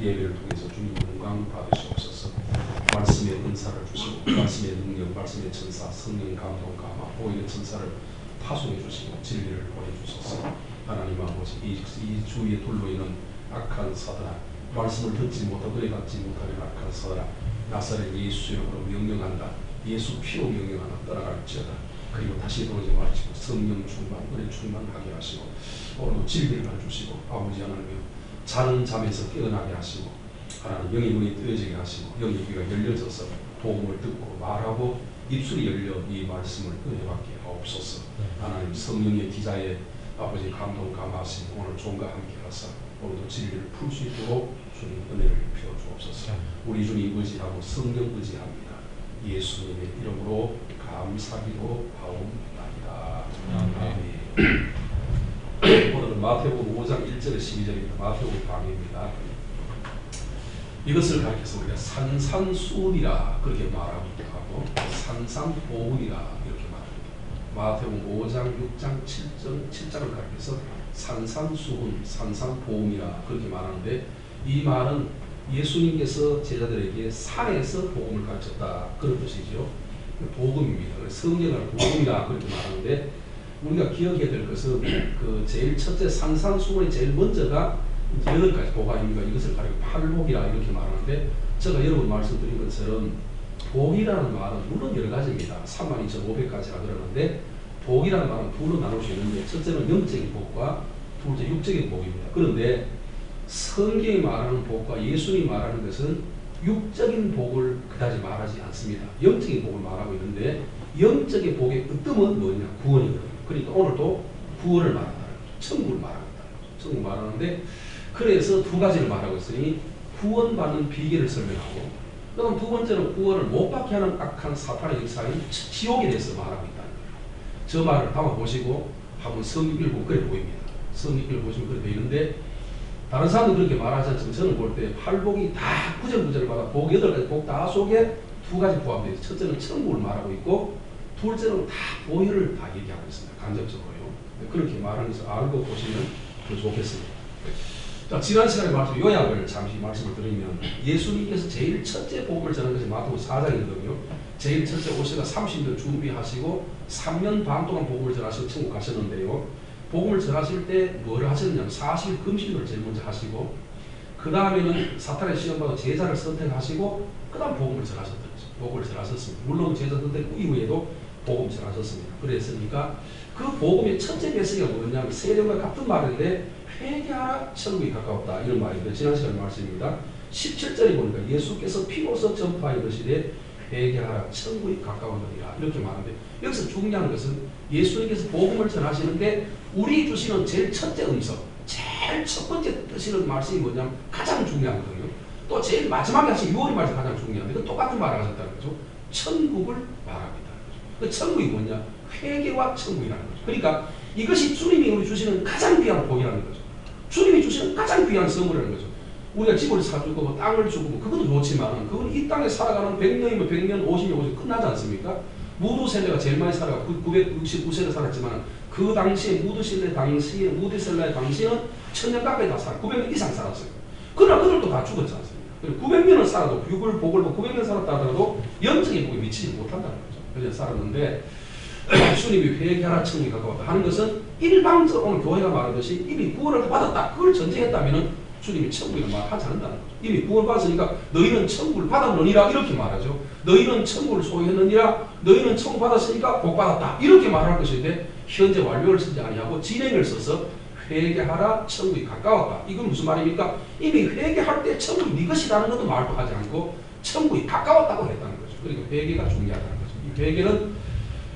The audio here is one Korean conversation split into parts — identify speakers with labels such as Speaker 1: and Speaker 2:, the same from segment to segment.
Speaker 1: 예배를 통해서 주님 영광 받으시옵소서. 말씀의 은사를 주시고 말씀의 능력, 말씀의 천사, 성령 감동 감화, 보이는 천사를 파송해 주시고 진리를 보내주소서. 하나님 아버지, 이 주위에 둘러 있는 악한 사단아, 말씀을 듣지 못하고 은혜 받지 못하는 악한 사단아, 나사렛 예수 이름으로 명령한다. 예수 피로 명령한다. 떠나갈지어다. 그리고 다시 돌아오지 마시고 성령 충만, 은혜 충만하게 하시고 오늘도 진리를 주시고 아버지 하나님 자는 잠에서 깨어나게 하시고 하나님 영의 문이 뜨여지게 하시고 영의 귀가 열려져서 복음을 듣고 말하고 입술이 열려 이 말씀을 은혜받게 하옵소서. 하나님 성령의 기자에 아버지 감동 감하시고 오늘 종과 함께 하사 오늘도 진리를 풀 수 있도록 주님 은혜를 베어 주옵소서. 우리 주님 의지하고 성령 의지합니다. 예수님의 이름으로 감사기도 하옵나이다. 아멘. 오늘은 마태복음 5장 1절에 12절입니다. 마태복음 강의입니다. 이것을 가리켜서 우리가 산산수훈이라 그렇게 말하기도 하고 산산보훈이라 이렇게 말합니다. 마태복음 5장, 6장, 7장을 가리켜서 산산수훈, 산산보훈이라 그렇게 말하는데 이 말은 예수님께서 제자들에게 산에서 복음을 가르쳤다 그런 뜻이죠. 복음입니다. 성경을 복음이라 그렇게 말하는데 우리가 기억해야 될 것은 그 제일 첫째 산산수훈의 제일 먼저가 8가지 복아입니다. 이것을 가리켜 팔복이라 이렇게 말하는데 제가 여러분 말씀드린 것처럼 복이라는 말은 물론 여러 가지입니다. 32,500가지라 그러는데 복이라는 말은 둘로 나눌 수 있는데 첫째는 영적인 복과 둘째 육적인 복입니다. 그런데 성경이 말하는 복과 예수님이 말하는 것은 육적인 복을 그다지 말하지 않습니다. 영적인 복을 말하고 있는데 영적인 복의 으뜸은 뭐냐? 구원이거든요. 그러니까 오늘도 구원을 말한다는 거죠. 천국을 말한다는 거죠. 천국을 말하는데 그래서 두 가지를 말하고 있으니 구원받는 비결을 설명하고 그다음 두 번째는 구원을 못 받게 하는 악한 사탄의 역사인 지옥에 대해서 말하고 있다는 거예요. 저 말을 담아보시고 한번 성경 읽고 그래 보입니다. 성경 읽어보시면 그래 보이는데 다른 사람도 그렇게 말하지 않지만 저는 볼 때 팔복이 다 구절구절마다 복 8가지 복 다 속에 두 가지 포함되어 있어요. 첫째는 천국을 말하고 있고 둘째는 다 보혈을 다 얘기하고 있습니다. 간접적으로요. 그렇게 말하는 것을 알고 보시면 더 좋겠습니다. 자, 지난 시간에 말씀 요약을 잠시 말씀을 드리면 예수님께서 제일 첫째 복음을 전한 것이 마태복음 4장이거든요. 제일 첫째 오시가 30년 준비하시고 3년 반 동안 복음을 전하시고 천국 가셨는데요. 복음을 전하실 때 뭘 하셨냐면 40일 금식을 제일 먼저 하시고 그 다음에는 사탄의 시험받아 제자를 선택하시고 그 다음 복음을 전하셨던 거죠. 복음을 전하셨습니다. 물론 제자 선택 이후에도 복음을 전하셨습니다. 그랬으니까 그 복음의 첫째 메시지가 뭐냐면 세례와 같은 말인데 회개하라 천국이 가까웠다 이런 말입니다. 지난 시간 말씀입니다. 17절에 보니까 예수께서 피로서 전파하여 이르시되 회개하라 천국이 가까웠느니라 이렇게 말하는데 여기서 중요한 것은 예수님께서 복음을 전하시는데 우리 주시는 제일 첫째 음성 제일 첫 번째 뜻이는 말씀이 뭐냐면 가장 중요하거든요. 또 제일 마지막에 하신 6월의 말씀 가장 중요한데 그 똑같은 말을 하셨다는 거죠. 천국을 말합니다. 그 천국이 뭐냐? 회개와 천국이라는 거죠. 그러니까 이것이 주님이 우리 주시는 가장 귀한 복이라는 거죠. 주님이 주시는 가장 귀한 선물이라는 거죠. 우리가 집을 사주고 뭐 땅을 주고 뭐 그것도 좋지만 그건 이 땅에 살아가는 100년이면 100년, 50년, 50년 끝나지 않습니까? 무드셀레가 제일 많이 살아가 969세를 살았지만 그 당시에 무드셀레 당시에 무드셀레 당시에는 1000년 가까이 다 살아 900년 이상 살았어요. 그러나 그들도 다 죽었지 않습니까? 900년을 살아도 육을 복을 900년 살았다 하더라도 영적인 복에 미치지 못한다는 거죠. 그래서 살았는데 주님이 회개하라 천국이 가까웠다 하는 것은 일방적으로 오늘 교회가 말하듯이 이미 구원을 받았다. 그걸 전제했다면 주님이 천국이라 말하지 않는다는 거죠. 이미 구원 받았으니까 너희는 천국을 받았느니라 이렇게 말하죠. 너희는 천국을 소유했느니라 너희는 천국 받았으니까 복 받았다. 이렇게 말할 것인데 현재 완료를 쓰지 아니하고 진행을 써서 회개하라 천국이 가까웠다. 이건 무슨 말입니까? 이미 회개할 때 천국이 네 것이라는 것도 말도 하지 않고 천국이 가까웠다고 했다는 거죠. 그러니까 회개가 중요하다는 거죠. 이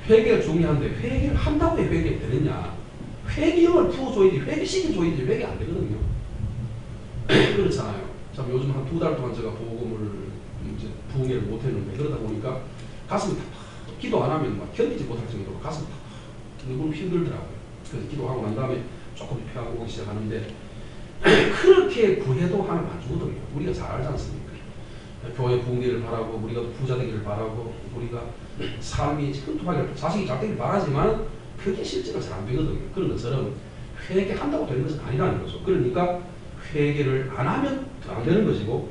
Speaker 1: 회개가 중요한데 회개를 한다고 해 회개가 되느냐? 회개형을 풀어줘야지 회개시켜줘야지 회개 안 되거든요. 그렇잖아요. 참 요즘 한 2달 동안 제가 복음을 이제 부흥회를 못했는데 그러다 보니까 가슴이 탁탁 기도 안 하면 막 견디지 못할 정도로 가슴이 탁탁 너무 힘들더라고요. 그래서 기도하고 난 다음에 조금 피하고 오기 시작하는데 그렇게 구해도 하나님 안 주거든요. 우리가 잘 알지 않습니까? 교회 부흥되기를 바라고 우리가 부자 되기를 바라고 우리가 삶이 흔통하게 자식이 잘 되기를 바라지만 그게 실제로 잘 안 되거든요. 그런 것처럼 회개한다고 되는 것은 아니라는 거죠. 그러니까 회개를 안 하면 안 되는 것이고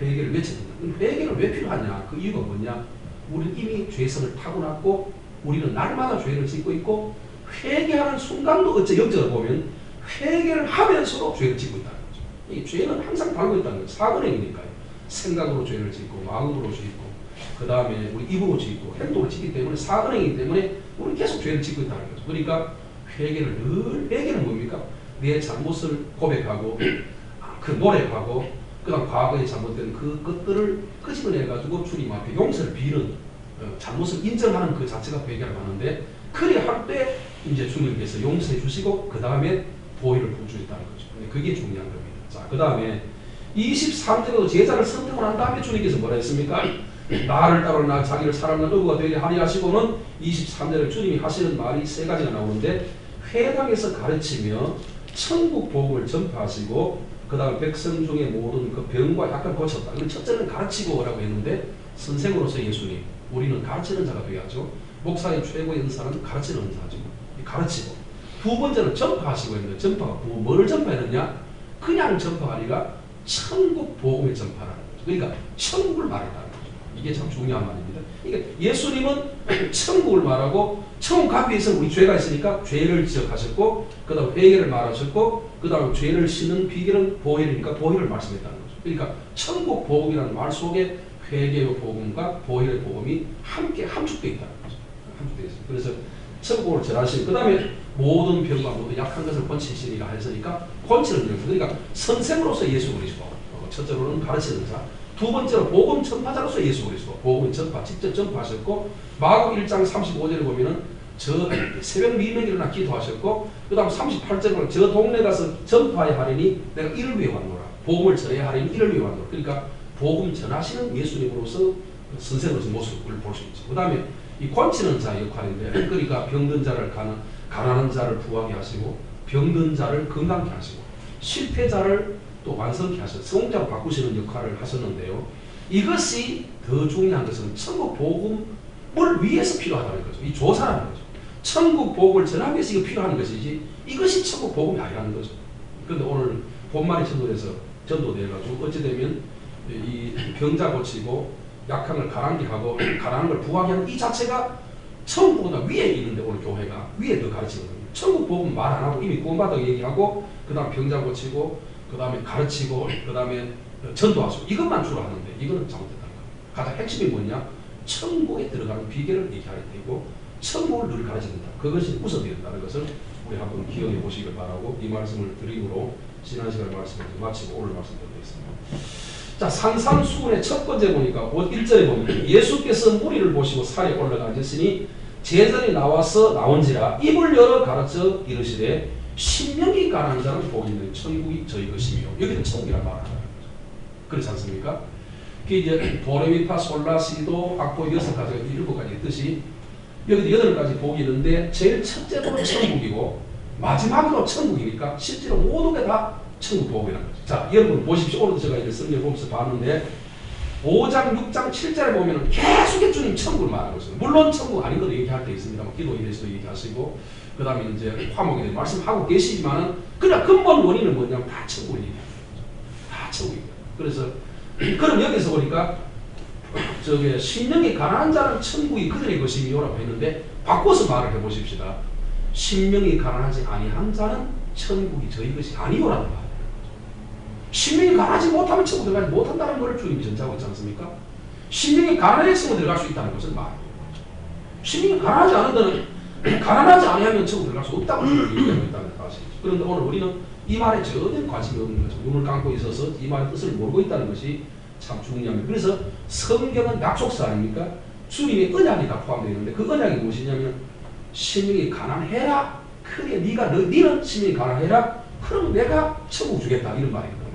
Speaker 1: 회개를 왜 చేయ야 된다. 회개를 왜 필요하냐? 그 이유가 뭐냐? 우리는 이미 죄성을 타고났고 우리는 날마다 죄를 짓고 있고 회개하는 순간도 어째 역적으로 보면 회개를 하면서도 죄를 짓고 있다는 거죠. 이 죄는 항상 달고 있다는 거죠. 사근행이니까요. 생각으로 죄를 짓고 마음으로 짓고 그 다음에 우리 입으로 짓고 행동으로 짓기 때문에 사근행이기 때문에 우리는 계속 죄를 짓고 있다는 거죠. 그러니까 회개는 뭡니까? 내 잘못을 고백하고 그 노력하고 그 다음 과거에 잘못된 그 것들을 끄집어내가지고 주님 앞에 용서를 비는 잘못을 인정하는 그 자체가 회개라고 하는데 그래 할 때 이제 주님께서 용서해 주시고 그 다음에 보혈을 부어주셨다는 거죠. 그게 중요한 겁니다. 자, 그 다음에 23절에도 제자를 선택을 한 다음에 주님께서 뭐라 했습니까? 나를 따르나 자기를 사람과 의부가 되게 하리 하시고는 23절에 주님이 하시는 말이 세 가지가 나오는데 회당에서 가르치며 천국 복음을 전파하시고 그 다음 백성 중에 모든 그 병과 약간 고쳤다. 첫째는 가르치고라고 했는데 선생으로서 예수님 우리는 가르치는 자가 되어야죠. 목사의 최고의 은사는 가르치는 은사죠. 가르치고 두 번째는 전파하시고 했는데 전파가 뭐를 전파했느냐? 그냥 전파가 아니라 천국 복음을 전파하는 거죠. 그러니까 천국을 말했다는 거죠. 이게 참 중요한 말입니다. 그러니까 예수님은 천국을 말하고 천국 앞에 있으면 우리 죄가 있으니까 죄를 지적하셨고 그 다음 회개를 말하셨고 그 다음 죄를 씻는 비결은 보혈이니까 보혈을 말씀했다는 거죠. 그러니까 천국 복음이라는 말 속에 회개의 복음과 보혈의 복음이 함께 함축되어 있다는 거죠. 함축되어 있습니다. 그래서 천국을 전하신 그 다음에 모든 병과 모든 약한 것을 고치시리라 했으니까 고치는 영 그러니까 선생으로서 예수 그리스도 첫째로는 가르치는 자 두 번째로 복음 전파자로서 예수 그리스도 복음 전파 직접 전파하셨고 마가복음 1장 35절에 보면은 저 새벽 미명에 일어나 기도하셨고 그 다음 38절에 저 동네 가서 전파해야 하리니 내가 이를 위해 왔노라 복음을 전해야 하리니 이를 위해 왔노라 그러니까 복음 전하시는 예수님으로서 선생으로서 모습을 볼 수 있죠. 그 다음에 이 고치는 자의 역할인데 그러니까 병든 자를 가난한 자를 부하게 하시고 병든 자를 건강케 하시고 실패자를 또 완성케 하셔서 성자로 바꾸시는 역할을 하셨는데요. 이것이 더 중요한 것은 천국 복음을 위해서 필요하다는 거죠. 이 조사라는 거죠. 천국 복음을 전하기 위해서 이거 필요한 것이지 이것이 천국 복음이 아니라는 거죠. 그런데 오늘 본말이 전도돼가지고 어찌되면 이 병자 고치고 약한 걸 가난케 하고 가난한 걸 부하게 하는 이 자체가 천국보다 위에 있는데 오늘 교회가 위에 더 가르치거든요. 천국 복음 말 안 하고 이미 구원받아 얘기하고 그 다음 병자 고치고 그 다음에 가르치고 그 다음에 전도하시고 이것만 주로 하는데 이거는 잘못됐다는 거예요. 가장 핵심이 뭐냐? 천국에 들어가는 비결을 얘기할 테고 천국을 늘 가르친다. 그것이 우선되어야 된다는 것을 우리 한번 기억해 보시길 바라고 이 말씀을 드림으로 지난 시간에 말씀을 마치고 오늘 말씀드리겠습니다. 자, 산상수훈의 첫 번째 보니까 1절에 보면 예수께서 무리를 보시고 산에 올라가 앉으시니 제자들이 나온지라 입을 열어 가르쳐 이르시되 신명이 가난한 자는 복이 있는 천국이 저희 것이며 여기는 천국이라는 말을 하는 거죠. 그렇지 않습니까? 그게 이제 도레미파 솔라시도 악보 6가지가 7가지 뜻이 여기도 8가지 복이 있는데 제일 첫째도 천국이고 마지막으로 천국이니까 실제로 모든 게 다 천국 복이라는 거죠. 자, 여러분 보십시오. 오늘도 제가 이제 성경 보면서 봤는데 5장, 6장, 7절에 보면은 계속 주님 천국을 말하고 있어요. 물론 천국 아닌 것도 얘기할 때 있습니다만 기도인에서도 얘기하시고 그 다음에 이제 화목에 대해 말씀하고 계시지만은 그냥 근본 원인은 뭐냐면 다 천국을 얘기하는 거죠. 다 천국입니다. 그래서 그럼 여기서 보니까 저게 신령이 가난한 자는 천국이 그들의 것이요라고 했는데 바꿔서 말을 해보십시다. 신령이 가난하지 아니한 자는 천국이 저희 것이 아니요라는 말. 신명이 가난하지 못하면 천국 들어가지 못한다는 것을 주님이 전제하고 있지 않습니까? 신명이 가난했으면 들어갈 수 있다는 것은 말이에요. 신명이 가난하지 않은 데는 가난하지 아니하면 천국 들어갈 수 없다고 얘기하고 있다는 사실이죠. 그런데 오늘 우리는 이 말에 전혀 관심이 없는 거죠. 눈을 감고 있어서 이 말의 뜻을 모르고 있다는 것이 참 중요합니다. 그래서 성경은 약속서 아닙니까? 주님의 언약이 다 포함되어 있는데 그 언약이 무엇이냐면 신명이 가난해라. 그래 너는 신명이 가난해라. 그럼 내가 천국 주겠다 이런 말이거든요.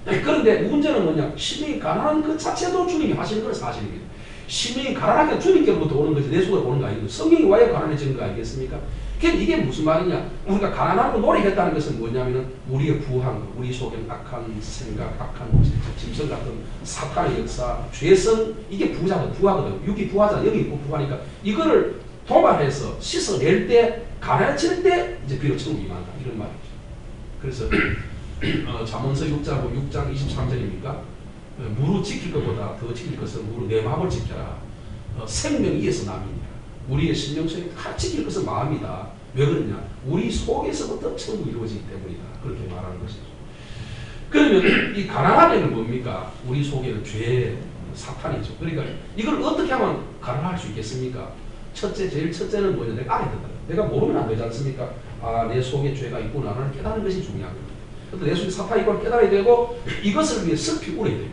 Speaker 1: 그런데 문제는 뭐냐? 신명이 가난한 그 자체도 주님이 하시는 건 사실입니다. 신명이 가난하게 주님께로부터 오는 것이 내 속으로 오는 거 아니고 성경이 와야 가난해지는 거 아니겠습니까? 그럼 이게 무슨 말이냐? 우리가 가난하고 노력했다는 것은 뭐냐면은 우리의 부한 것, 우리 속에 악한 생각, 악한 짐승 같은 사탄의 역사, 죄성 이게 부하거든. 육이 부하잖아. 여기 있고 부하니까 이거를 도발해서 씻어낼 때 가난해질 때 이제 비록 천국이 임한다 이런 말이죠. 그래서 잠언서 6장 23절입니까? 무릇 지킬 것보다 더 지킬 것은 무릇 내 마음을 지켜라. 생명이 이에서 남이니라. 우리의 신령 속에 다 지킬 것은 마음이다. 왜 그러냐? 우리 속에서부터 천국이 이루어지기 때문이다. 그렇게 말하는 것이죠. 그러면 이 가난한 애는 뭡니까? 우리 속에는 죄, 사탄이죠. 그러니까 이걸 어떻게 하면 가난할 수 있겠습니까? 제일 첫째는 뭐냐? 내가 알아야 된다. 내가 모르면 안 되지 않습니까? 아, 내 속에 죄가 있구나. 나는 깨닫는 것이 중요한 겁니다. 근데 내 속에 사탄이 있고 깨달아야 되고, 이것을 위해 썩히 울어야 되고,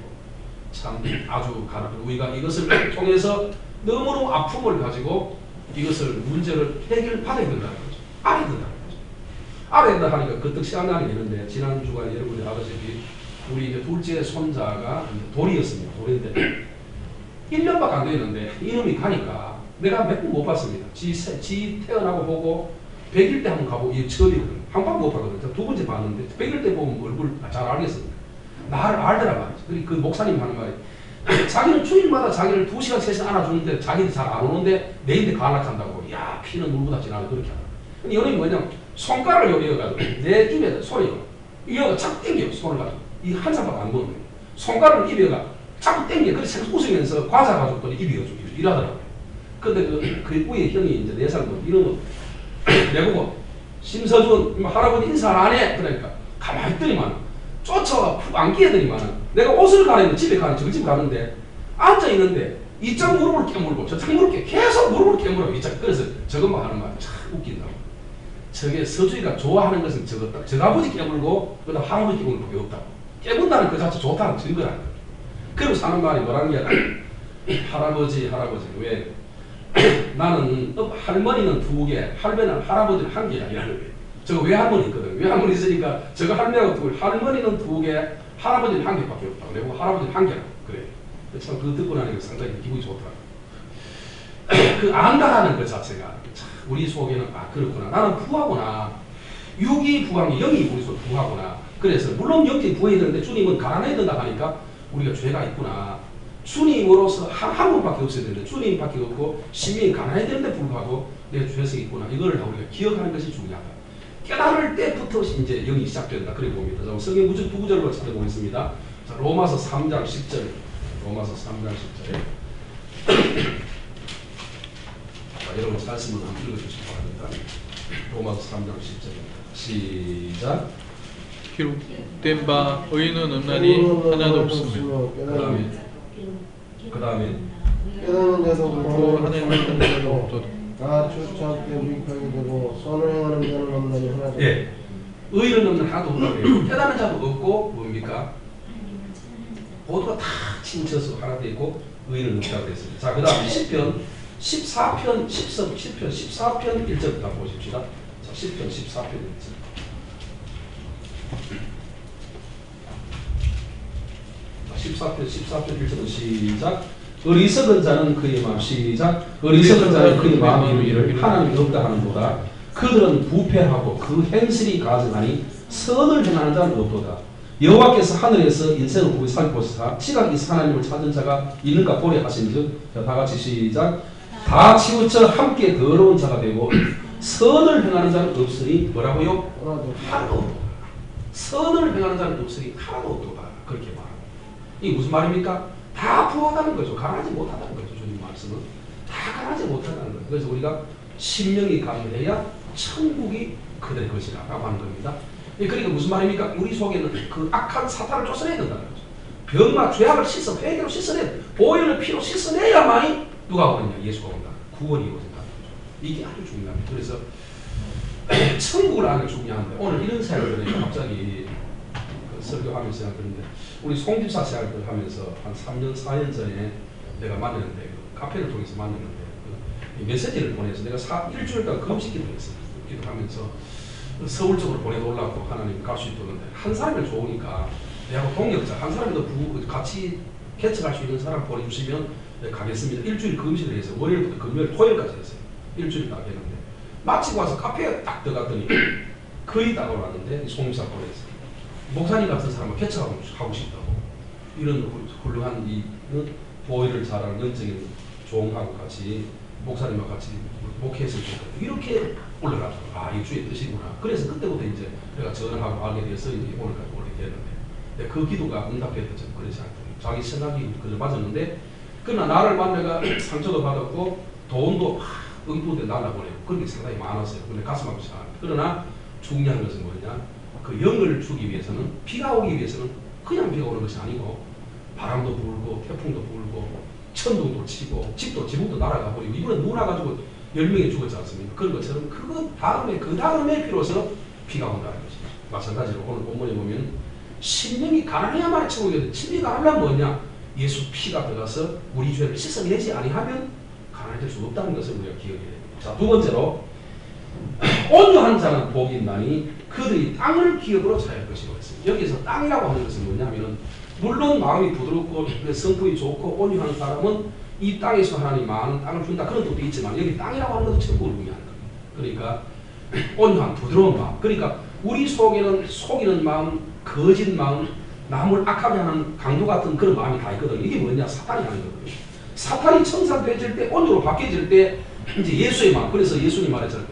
Speaker 1: 참 아주 우리가 이것을 통해서 너무너무 아픔을 가지고 이것을 문제를 해결받아야 된다는 거죠. 알아야 된다는 거죠. 알아야 된다 하니까 그때 시간이 되는데, 지난주가 여러분이 아시다시피 우리 이제 둘째 손자가 돌이었습니다. 돌인데 1년밖에 안 되는데 이놈이 가니까 내가 몇 번 못 봤습니다. 지 태어나고 보고 100일 때 한번 가보고, 이 처음이거든요. 한 번 못 봤거든요. 두 번째 봤는데 100일 때 보면 얼굴 잘 알겠습니다. 나를 알더라 말이죠. 그 목사님 하는 말이 자기는 주일마다 자기를 2시간 3시간 안아주는데 자기는 잘 안 오는데 내일인데 간악한다고. 야, 피는 물보다 진하네. 그렇게 하는 거야. 이놈이 뭐냐면 손가락을 여기 이어가지고 내 입에 손이 이어가 자꾸 당겨요. 손을 가지고. 이 한 살밖에 안 먹는 손가락을 입에가 자꾸 당겨. 그래서 웃으면서 과자 가지고 입이 어주고 이러더라고요. 근데 그 위에 형이 이제 4살 먹은 이놈은 내보고 심서준 할아버지 인사 안 해. 그러니까 가만히 있더니만 쫓아와 푹 안기더니만 내가 옷을 갈아입고 집에 가는 저집 가는데 앉아있는데 이쪽 무릎을 깨물고 저쪽 무릎을 계속 무릎을 깨물어. 그래서 저것만 하는 말 참 웃긴다고. 저게 서주이가 좋아하는 것은 저거 아버지 깨물고 그다음 할아버지 깨물고 그게 없다고. 깨문다는 그 자체 좋다는 증거라는 거예요. 그리고 사는 말이 뭐라는 게 할아버지 왜 나는 할머니는 2개, 할아버지는 1개야 이라는 거예요. 저거 외할머니 있거든. 외할머니 있으니까 저거 할머니하고 할머니는 2개, 할아버지는 1개밖에 없다고. 내가 할아버지는 1개라고. 그래. 참 그거 듣고 나니까 상당히 기분이 좋더라고. 그 안다라는 것 자체가 참 우리 속에는 그렇구나. 나는 부하구나. 6이 부하면 0이 우리 속에 부하구나. 그래서 물론 영적인 부해야 되는데 주님은 가난해야 된다 하니까 우리가 죄가 있구나. 주님으로서 한 분밖에 없어야 되는데 주님밖에 없고 시민이 가난해야 되는데 불구하고 내가 죄성이 있구나. 이걸 다 우리가 기억하는 것이 중요하다. 깨달을 때부터 이제 영이 시작된다. 그래 봅니다. 성경 구절 2구절로 찾아보겠습니다. 자, 로마서 3장 10절. 로마서 3장 10절에 자, 여러분 말씀을 한번 읽어주시기 바랍니다. 로마서 3장 10절입니다. 시작.
Speaker 2: 기록된 바 의인은 없나니 하나도 없으며
Speaker 1: 그 다음에
Speaker 3: 깨닫는 자도
Speaker 2: 또 하나님을 듣는 자도 없도다.
Speaker 3: 다 추측하게 무익하게 되고 선을 행하는 자는 없나니 하나도.
Speaker 1: 예, 의인은 없는 하나도 없다고요. 깨닫는 자도 없고 뭡니까? 모두가 다 친쳐서 하나 되어 있고 의인은 없다고 했습니다. 자, 그 다음에 10편 14편 1절부터 보십시다. 자, 10편 14편 1절. 자, 14편 1절은 시작. 어리석은 자는 그의 마음 시작. 어리석은 자는 그의 마음이 이르기를 하나님이 없다 하는도다. 그들은 부패하고 그 행실이 가증하니 선을 행하는 자는 없도다. 여호와께서 하늘에서 인생을 보고 살피시사 지각이 하나님을 찾은 자가 있는가 보려 하신즉. 자, 다 같이 시작. 다 치우쳐 함께 더러운 자가 되고 선을 행하는 자는 없으니 뭐라고요? 하나도 없도다. 선을 행하는 자는 없으니 하나도 없도다. 그렇게 말합니다. 이게 무슨 말입니까? 다 부하다는 거죠. 가난하지 못하다는 거죠. 주님 말씀은 다 가난하지 못하다는 거예요. 그래서 우리가 신명이 가능해야 천국이 그들의 것이라 라고 하는 겁니다. 그러니까 무슨 말입니까? 우리 속에는 그 악한 사탄을 쫓아내야 된다는 거죠. 병과 죄악을 씻어 회개로 씻어내야 보혈의 피로 씻어내야만이 누가 오느냐? 예수가 온다. 구원이 오는다는 거죠. 이게 아주 중요합니다. 그래서 천국을 아는 게 중요한데 오늘 이런 사연을 들으니까 갑자기 설교하면서 생각했는데 우리 송집사 생활을 하면서 한 3년 4년 전에 내가 만났는데 카페를 통해서 만났는데 메시지를 보내서 내가 일주일간 금식기도 했어요. 기도하면서 서울 쪽으로 보내달라고 하나님 갈 수 있도록 한 사람이 좋으니까 내하고 동역자 한 사람이더 같이 개척할 수 있는 사람 보내주시면 가겠습니다. 일주일 금식을 해서 월요일부터 금요일 토요일까지 했어요. 일주일 딱 했는데 마치고 와서 카페에 딱 들어갔더니 거의 딱 올랐는데 송집사 보내서 목사님 같은 사람을 개척하고 싶다고 이런 훌륭한 이 보혈을 잘하는 영적인 종하고 같이 목사님과 같이 목회했으면 좋겠다. 이렇게 올라가죠. 아, 이 주의 뜻이구나. 그래서 그때부터 이제 내가 전화하고 알게 돼서 이제 오늘까지 올게 됐는데 그 기도가 응답됐죠. 그렇지 않고 자기 생각이 그저 맞았는데 그러나 나를 만나가 상처도 받았고 돈도 막 응부대 날라보내고 그런 게 상당히 많았어요. 근데 가슴 아프지 않아요. 그러나 중요한 것은 뭐냐? 그 영을 주기 위해서는 비가 오기 위해서는 그냥 비가 오는 것이 아니고 바람도 불고 태풍도 불고 천둥도 치고 집도 지붕도 날아가 버리고 이번에 눈 와가지고 10명이 죽었지 않습니까? 그런 것처럼 그 다음에 비로소 비가 온다는 것이죠. 마찬가지로 오늘 본문에 보면 신명이 가난해야만 천국이거든. 신명이 가난하면 뭐냐? 예수 피가 들어가서 우리 죄를 씻어내지 아니하면 가난해질 수 없다는 것을 우리가 기억해야 됩니다. 자, 두 번째로 온유한 자는 복이 있나니 그들이 땅을 기업으로 차할 것이라고 했습니다. 여기서 땅이라고 하는 것은 뭐냐면은 물론 마음이 부드럽고 성품이 좋고 온유한 사람은 이 땅에서 하나님 많은 땅을 준다 그런 뜻도 있지만 여기 땅이라고 하는 것도 천국을 의미하는 겁니다. 그러니까 온유한 부드러운 마음. 그러니까 우리 속에는 속이는 마음, 거짓 마음, 남을 악하게 하는 강도 같은 그런 마음이 다 있거든요. 이게 뭐냐? 사탄이 하는 거거든요. 사탄이 청산되어질 때 온유로 바뀌어질 때 이제 예수의 마음. 그래서 예수님 말했잖아요.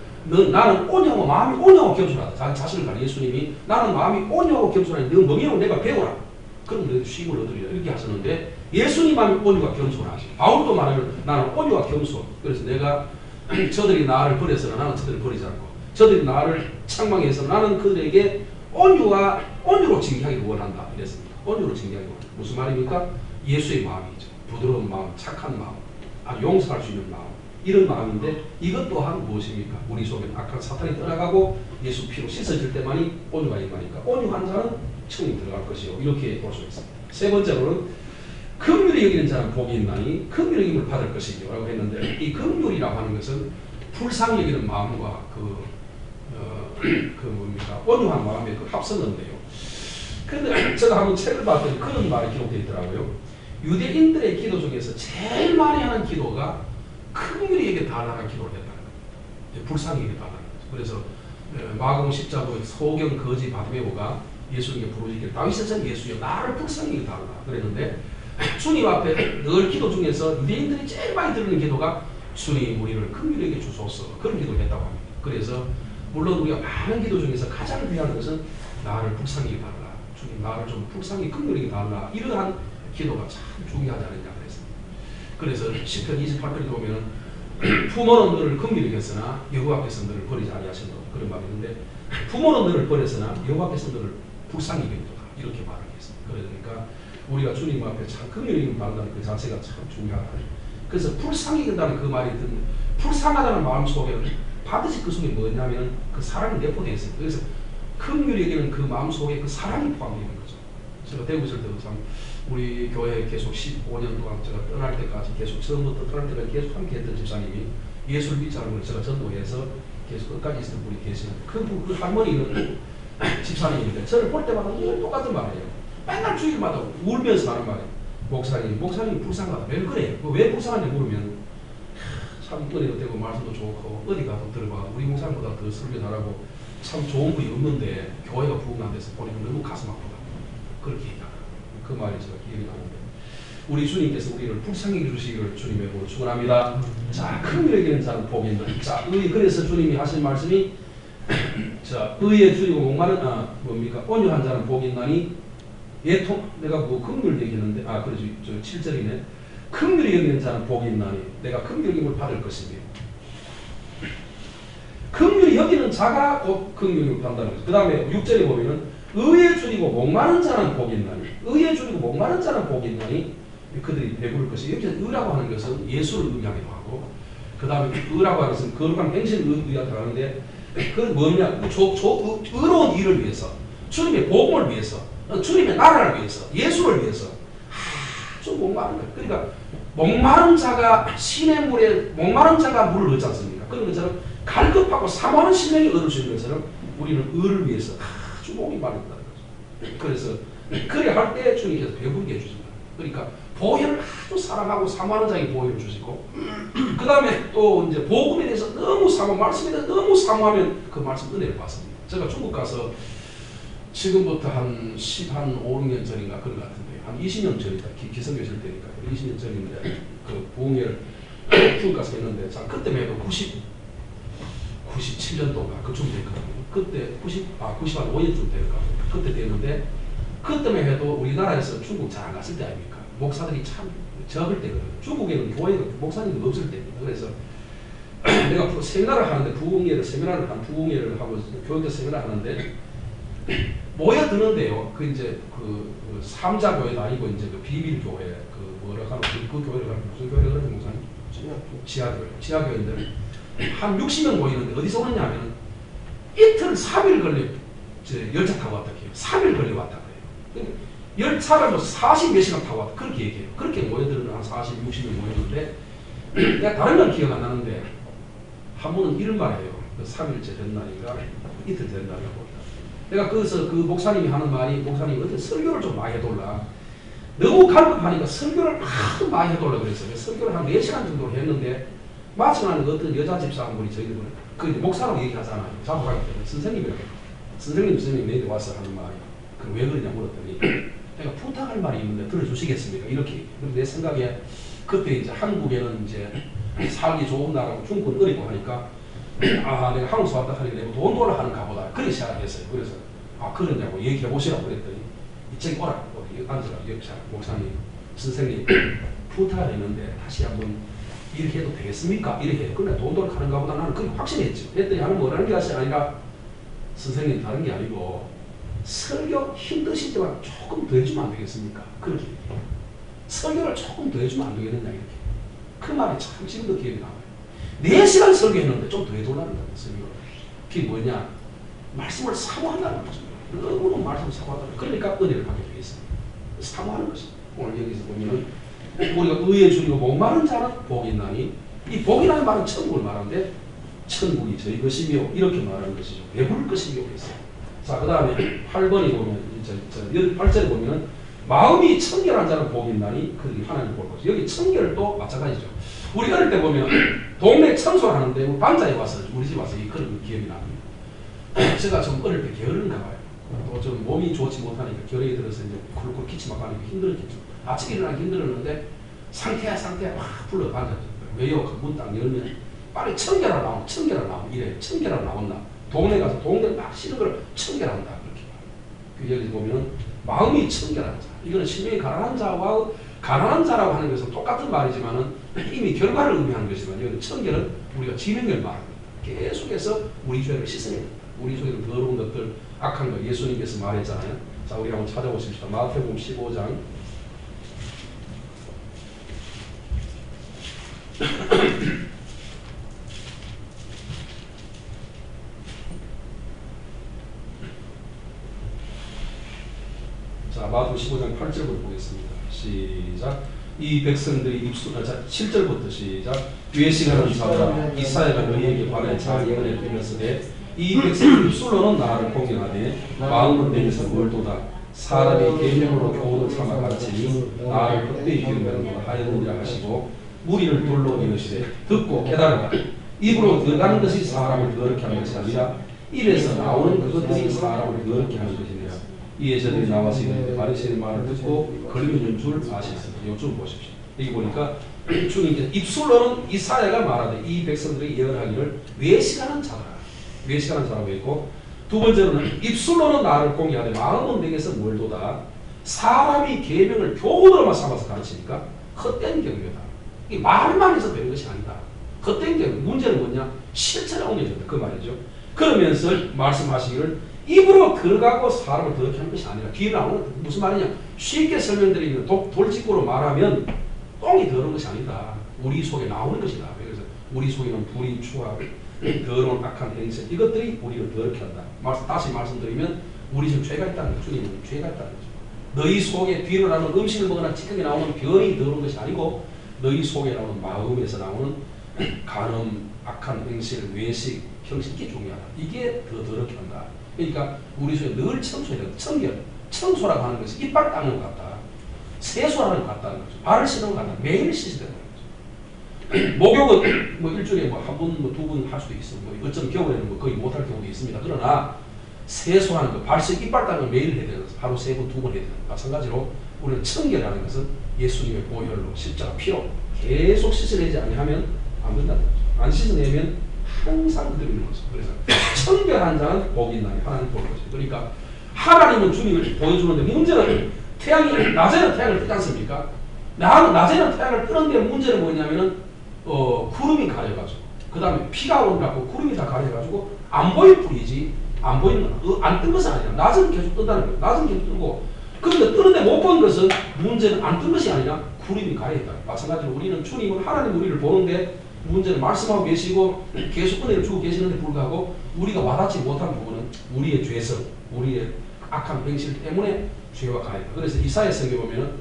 Speaker 1: 나는 온유하고 마음이 온유하고 겸손하다. 자기 자신을 가는 예수님이 나는 마음이 온유하고 겸손하니 너 멍이라고 내가 배워라. 그럼 너희도 쉼을 얻으리라 이렇게 하셨는데 예수님 마음이 온유와 겸손하시. 바울도 말하면 나는 온유와 겸손. 그래서 내가 저들이 나를 버려서는 나는 저들을 버리지 않고 저들이 나를 책망해서 나는 그들에게 온유로 징계하기를 원한다. 이랬습니다. 온유로 징계하기를 원한다. 무슨 말입니까? 예수의 마음이죠. 부드러운 마음, 착한 마음, 용서할 수 있는 마음. 이런 마음인데 이것 또한 무엇입니까? 우리 속에 악한 사탄이 떠나가고 예수 피로 씻어질 때만이 온유가 임하니까 온유한 자는 천국에 들어갈 것이요. 이렇게 볼 수 있습니다. 세 번째로는 긍휼히 여기는 자는 복이 있나니 긍휼히 여김을 받을 것이요 라고 했는데 이 긍휼이라고 하는 것은 불쌍히 여기는 마음과 뭡니까? 온유한 마음의 그 합성어인데요. 그런데 제가 한번 책을 봤더니 그런 말이 기록되어 있더라고요. 유대인들의 기도 중에서 제일 많이 하는 기도가 긍휼히에게 달라는 기도를 했다는 거예요. 불쌍히에게 달라는 거죠. 그래서 마가복음 10장에 소경 거지 바디메오가 예수님께 부르짖기를 다윗의 전 예수여 나를 불쌍히 달라 그랬는데 주님 앞에 늘 기도 중에서 유대인들이 제일 많이 드리는 기도가 주님 우리를 긍휼히 주소서 그런 기도를 했다고 합니다. 그래서 물론 우리가 많은 기도 중에서 가장 귀한 것은 나를 불쌍히 달라 주님 나를 좀 불쌍히 긍휼히 달라 이러한 기도가 참 중요하지 않느냐 그랬습니다. 그래서 시편 28편에 보면은 부모는 너를 긍휼히 했으나 여호와께서 너를 버리지 아니하신다 그런 말이 있는데 부모는 너를 버렸으나 여호와께서 너를 불쌍히 여긴도다 이렇게 말을 했습니다. 그러니까 우리가 주님 앞에 참 긍휼히 바란다는 그 자체가 참 중요하다. 그래서 불쌍히 여긴다는 그 말이 든 불쌍하다는 마음 속에는 반드시 그 속에 뭐냐면 그 사랑이 내포되어 있습니다. 그래서 긍휼히 여기는 그 마음 속에 그 사랑이 포함되어 있는 거죠. 제가 대구 있을 때도 참 우리 교회 계속 15년 동안 제가 떠날 때까지 계속 처음부터 떠날 때까지 계속 함께 했던 집사님이 예수를 믿지 않은 걸 제가 전도해서 계속 끝까지 있었던 분이 계시는데 그 할머니는 집사님인데 저를 볼 때마다 늘 똑같은 말이에요. 맨날 주일마다 울면서 하는 말이에요. 목사님 불쌍하다. 왜 그래? 왜 불쌍한지 물으면 참 은혜도 되고 말씀도 좋고 어디 가도 들어봐 우리 목사님보다 더 설교 잘하고 참 좋은 분이 없는데 교회가 부흥 안 돼서 보니까 너무 가슴 아프다. 그렇게 얘기하더라고요. 그 말이 제가 기억이 나는데 우리 주님께서 우리를 불쌍히 주시기를 주님의 보고 축원합니다. 자, 긍휼히 여기는 자는 복이 있다. 자, 그래서 주님이 하신 말씀이 자, 의에 줄이고 목마른 뭡니까? 온유한 자는 복이 있나니 내가 뭐 긍휼히 여기는데 그러지 저 7절이네. 긍휼히 여기는 자는 복이 있나니 내가 긍휼히 여김을 받을 것이며 긍휼히 여기는 자가 곧 긍휼히 받는다는 거죠. 그 다음에 6절에 보면은 의에 줄이고 목마른 자는 복이 있나니 의에 줄이고 목마른 자는 복이 있나니 그들이 배부를 것이 여기서 의라고 하는 것은 예수를 의미하기도 하고 그 다음에 의라고 하는 것은 거룩한 행실을 의미하기도 하는데 그 뭐냐 의로운 일을 위해서 주님의 복음을 위해서 주님의 나라를 위해서 예수를 위해서 아주 목마른 거예요. 그러니까 목마른 자가 신의 물에 목마른 자가 물을 얻지 않습니까? 그런 것처럼 갈급하고 사모하는 심령이 얻을 수 있는 것처럼 우리는 의를 위해서 아주 목이 마른다는 거죠. 그래서 그래 할 때 주님께서 배부르게 해주십니다. 그러니까 보혈을 아주 사랑하고 사모하는 자에게 보혈을 주시고 그 다음에 또 이제 복음에 대해서 너무 말씀에 대해서 너무 사모하면 그 말씀 은혜를 받습니다. 제가 중국 가서 지금부터 한 5, 6년 전인가 그런 것 같은데 한 20년 전이다. 기성교실 때니까 20년 전인데 그 부흥회를 중국 가서 했는데 자 그때만 해도 97년도인가 그쯤 됐거든요. 그때 95년쯤 될까 그때 됐는데 그 때문에 해도 우리나라에서 중국 잘 안 갔을 때 아닙니까? 목사들이 참 적을 때거든요. 중국에는 교회가 목사님도 없을 때입니다. 그래서 내가 세미나를 하는데 부흥회를 하고 교육대 세미나 하는데 모여드는데요. 그 이제 그 삼자 교회도 아니고 이제 그 비밀 교회 그 뭐라 하나 그 교회를 가는 무슨 교회를 가는 목사님? 지하교회인데 한 60명 모이는데 어디서 오느냐면 이틀 3일 걸려 열차 타고 왔다 해요. 3일 걸려 왔다 그래요. 열차를 뭐 40몇 시간 타고 왔다 그렇게 얘기해요. 그렇게 모여드는 한 40, 60명 모였는데 내가 다른 건 기억 안 나는데 한 분은 이런 말이에요. 그 3일째 된 날인가 이틀 된 날이라고. 내가 거기서 그 목사님이 하는 말이 목사님이 어떤 설교를 좀 많이 해달라. 너무 갈급하니까 설교를 아주 많이 해달라 그랬어요. 설교를 한 4시간 정도 했는데 마치고 나니까 어떤 여자 집사분이 저희들 그 목사라고 얘기하잖아요. 자부하기 때문에 선생님 내일 와서 하는 말이 그 왜 그러냐 물었더니 내가 부탁할 말이 있는데 들어주시겠습니까? 이렇게. 근데 내 생각에 그때 이제 한국에는 이제 살기 좋은 나라고 중국은 어리고 하니까 아 내가 한국에서 왔다 하니까 내가 돈 벌어 하는가 보다 그렇게 생각했어요. 그래서 아 그러냐고 얘기해 보시라고 그랬더니 이쪽에 오라 여기 앉으라 목사님 선생님 부탁을 했는데 다시 한번 이렇게 해도 되겠습니까? 이렇게 그래 돈 벌어 하는가 보다 나는 그게 확신했죠. 했더니 하는 뭐라는 게 아니라 선생님 다른 게 아니고 설교 힘드실 때만 조금 더 해주면 안 되겠습니까? 그렇게 설교를 조금 더 해주면 안 되겠느냐 이렇게. 그 말이 참 지금도 기억이 나요. 4시간 설교했는데 좀 더 해달라는 거예요. 설교를. 그게 뭐냐? 말씀을 사모한다는 거죠. 너무너무 말씀을 사모한다는 거예요. 그러니까 은혜를 받게 되어 있어요. 사모하는 것입니다. 오늘 여기서 보면은 우리가 의에 줄이고 목마른 자는 복이 있나니 이 복이라는 말은 천국을 말하는데 천국이 저희 것이며 이렇게 말하는 것이죠. 배부를 것이며 그랬어요. 자, 그 다음에 8번이 보면 8절에 보면 마음이 청결한 자는 복이 있나니 그들이 하나님을 볼 것이죠. 여기 청결도 마찬가지죠. 우리 어릴 때 보면 동네 청소를 하는데 반자에 와서 우리 집 와서 이 그런 기억이 납니다. 제가 좀 어릴 때 게으른가 봐요. 또 좀 몸이 좋지 못하니까 결핵이 들어서 이제 쿨쿨 기침하고 하니까 힘들었겠죠. 아침에 일어나기 힘들었는데 상태야 막 불러 반자죠. 왜요? 그 문 딱 열면 빨리 청결하러 나오면 이래 청결하러 나온다. 동네 가서 동네 막 싫은 걸 청결한다 그렇게 말해요. 여기 보면 마음이 청결한 자. 이거는 심령이 가난한 자라고 하는 것은 똑같은 말이지만은 이미 결과를 의미하는 것이지만 여기 청결은 우리가 진행을 말합니다. 계속해서 우리 죄를 씻어내야 됩니다. 우리 속에 더러운 것들, 악한 것 예수님께서 말했잖아요. 자, 우리 한번 찾아보십시다. 마태복음 15장. 자, 마태복음 15장 8절부터 보겠습니다. 시작. 이 백성들이 7절부터 시작. 외식하는 자들아 이사야가 너희에게 관하여 잘 예언을 들었으되 이 백성들 입술로는 나를 공경하되 마음은 내게서 멀도다. 사람이 계명으로 교훈을 삼아 가르치니 나를 헛되이 기름하는 하였느니라 하시고 무리를 둘러 이르시되 듣고 깨달으라. 입으로 들어가는 것이 사람을 더럽게 하는 것이 아니라 입에서 나오는 그것들이 사람을 더럽게 하는 것이니라. 이에 저들이 나와서 이르되 바리새인의 말을 듣고 걸리는 줄 아시겠습니까? 요즘 보십시오. 여기 보니까 주님께서 입술로는 이사야가 말하되 이 백성들이 예언하기를 외식하는 자라. 외식하는 자라고 했고 두 번째로는 입술로는 나를 공개하되 마음은 내게서 멀도다. 사람이 계명을 교훈으로만 삼아서 가르치니까 헛된 경배다. 이 말만 해서 되는 것이 아니다. 헛된 경배. 문제는 뭐냐? 실천에 옮겨야 된다. 그 말이죠. 그러면서 말씀하시기를 입으로 들어가고 사람을 더럽게 하는 것이 아니라 뒤에 나오는 무슨 말이냐? 쉽게 설명드리면 돌직구로 말하면 똥이 더러운 것이 아니다. 우리 속에 나오는 것이다. 그래서 우리 속에는 불의, 추악, 더러운 악한 행실 이것들이 우리를 더럽게 한다. 다시 말씀드리면 우리 중 죄가 있다는 거죠. 주님은 죄가 있다는 거죠. 너희 속에 뒤로 나오는 음식을 먹거나 찌꺼기 나오는 변이 더러운 것이 아니고 너희 속에 나오는 마음에서 나오는 간음, 악한 행실, 외식, 형식 이게 중요하다. 이게 더 더럽게 한다. 그러니까 우리 속에 늘 청소해야 된다. 청소라고 하는 것이 이빨 닦는 것 같다. 세수하는 것 같다는 거죠. 발을 씻는 것 같다. 매일 씻어야 된다는 거죠. 목욕은 뭐 일주일에 뭐 한 번, 뭐 두 번 할 수도 있어. 뭐 어쩌면 겨울에는 뭐 거의 못할 경우도 있습니다. 그러나 세수하는 거, 발씩 이빨 닦는 매일 해야 되는 것은 하루 3번, 2번 해야 되는 것. 마찬가지로 우리는 청결이라는 것은 예수님의 보혈로 십자가 피로 계속 씻어내지 아니하면 안 된다는 거죠. 안 씻어내면 항상 그대로 있는 거죠. 그래서 청결한 자는 복이 있나니 하나님 볼 것이죠. 그러니까 하나님은 주님을 보여주는데 문제는 태양이 낮에는 태양을 뜨지 않습니까? 낮에는 태양을 뜨는데 문제는 뭐냐면은 구름이 가려가지고 그 다음에 비가 오느라고 구름이 다 가려가지고 안 보일 뿐이지 안 보이는 건 안 뜬 것은 아니라 낮은 계속 뜬다는 거예요. 낮은 계속 뜨고 그런데 뜨는데 못 본 것은 문제는 안 뜬 것이 아니라 구름이 가려있다. 마찬가지로 우리는 주님은 하나님 우리를 보는데 문제는 말씀하고 계시고 계속 은혜를 주고 계시는데 불구하고 우리가 와닿지 못한 부분은 우리의 죄성, 우리의 악한 병실 때문에 죄와 가해다. 그래서 이사야 성경에 보면은